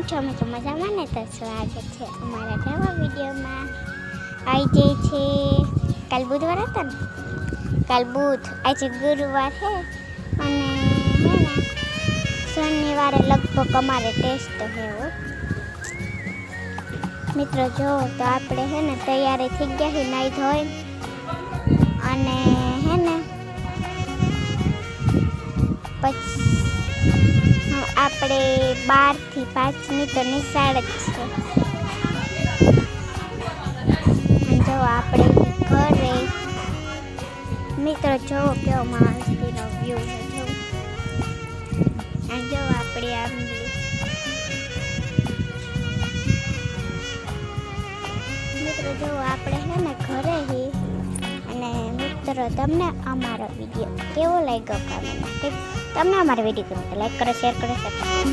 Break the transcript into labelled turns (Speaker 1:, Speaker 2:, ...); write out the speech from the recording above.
Speaker 1: છો મિત્રો મજામાં ને? તો સ્વાગત છે અમારા નવા વિડીયોમાં. આજે છે કાલ બુધવાર હતો ને, આજે ગુરુવાર છે અને હે ને શનિવારે લગભગ અમારે ટેસ્ટ છે. મિત્રો જો તો આપણે હે ને તૈયારી થઈ ગયા છે, નાઈ ધોઈ અને હે ને પછી આપણે 12 થી 5ની તો નિશાળ જ છે. જો આપણે ઘરે મિત્રો જો કેવો મસ્તીનો વ્યૂ છે. જો આપણે આંબલી મિત્રો જો આપણે હે ને ઘરે હી. અને મિત્રો તમને અમારો વિડીયો કેવો લાગ્યો કમેન્ટ. તમને અમારો વિડીયો ગમે તો લાઈક કરો, શેર કરો, સબસ્ક્રાઇબ